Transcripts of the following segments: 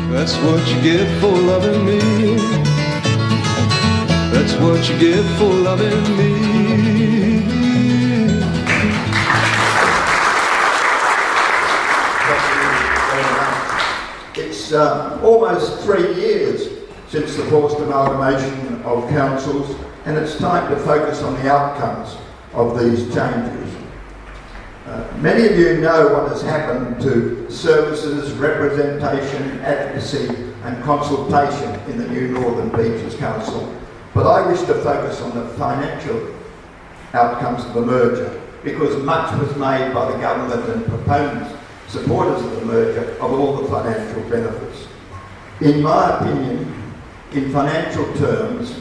That's what you get for loving me. That's what you get for loving me. It's almost 3 years since the forced amalgamation of councils, and it's time to focus on the outcomes of these changes. Many of you know what has happened to services, representation, advocacy and consultation in the new Northern Beaches Council, but I wish to focus on the financial outcomes of the merger, because much was made by the government and proponents, supporters of the merger, of all the financial benefits. In my opinion, in financial terms,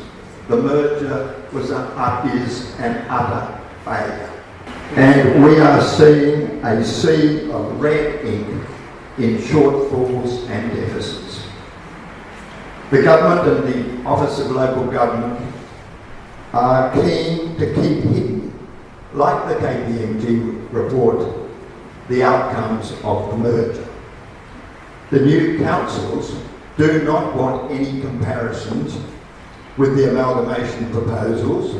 the merger is an utter failure. And we are seeing a sea of red ink in shortfalls and deficits. The government and the Office of Local Government are keen to keep hidden, like the KPMG report, the outcomes of the merger. The new councils do not want any comparisons with the amalgamation proposals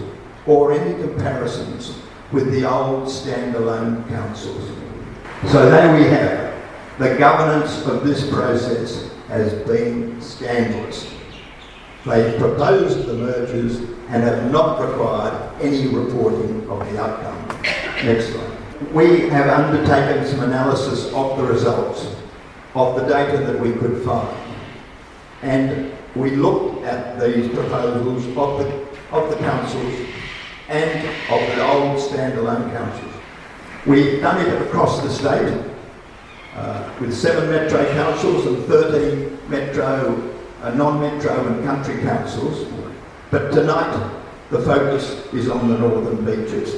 or any comparisons with the old standalone councils. So there we have it. The governance of this process has been scandalous. They proposed the mergers and have not required any reporting of the outcome. Next slide. We have undertaken some analysis of the results of the data that we could find, and we looked at these proposals of the councils and of the old standalone councils. We've done it across the state with 7 metro councils and 13 metro, non-metro and country councils, but tonight the focus is on the Northern Beaches.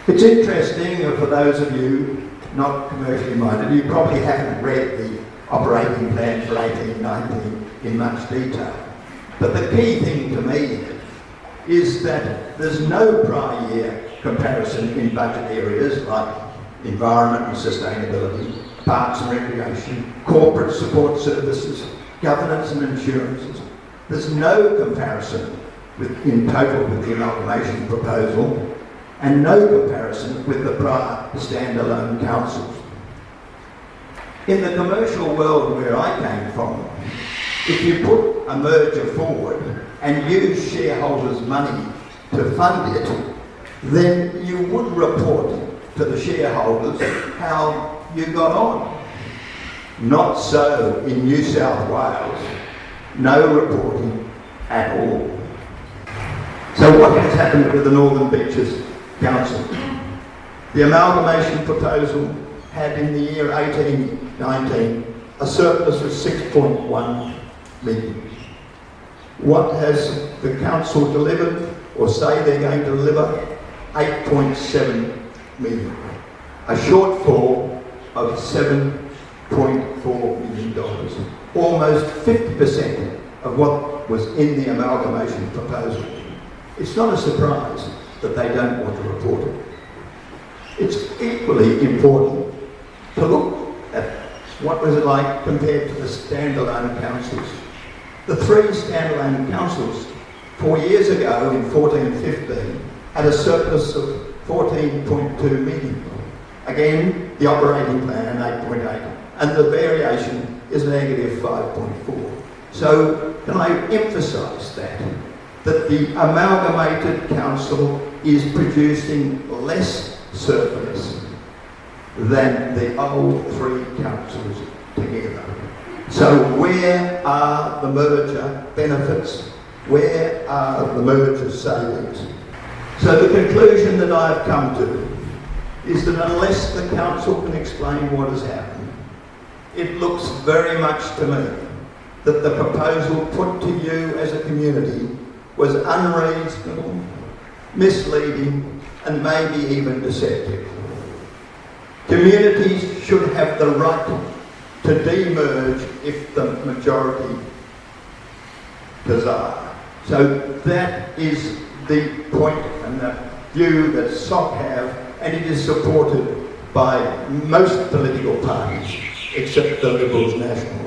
It's interesting, for those of you not commercially minded, you probably haven't read the operating plan for 18-19 in much detail. But the key thing to me is that there's no prior year comparison in budget areas like environment and sustainability, parks and recreation, corporate support services, governance and insurances. There's no comparison in total with the amalgamation proposal, and no comparison with the prior standalone councils. In the commercial world where I came from, if you put a merger forward and use shareholders' money to fund it, then you would report to the shareholders how you got on. Not so in New South Wales. No reporting at all. So what has happened with the Northern Beaches Council? The amalgamation proposal had in the year 18-19 a surplus of 6.1 million. What has the council delivered, or say they're going to deliver? 8.7 million. A shortfall of $7.4 million. Almost 50% of what was in the amalgamation proposal. It's not a surprise that they don't want to report it. It's equally important to look at what was it like compared to the standalone councils. The 3 standalone councils 4 years ago in 14-15 had a surplus of 14.2 million. Again, the operating plan 8.8, and the variation is negative 5.4. So can I emphasise that the amalgamated council is producing less surplus than the old 3 councils together. So where are the merger benefits? Where are the merger savings? So the conclusion that I have come to is that unless the council can explain what has happened, it looks very much to me that the proposal put to you as a community was unreasonable, misleading, and maybe even deceptive. Communities should have the right to demerge if the majority desire. So that is the point and the view that SOC have, and it is supported by most political parties, except the Liberals National.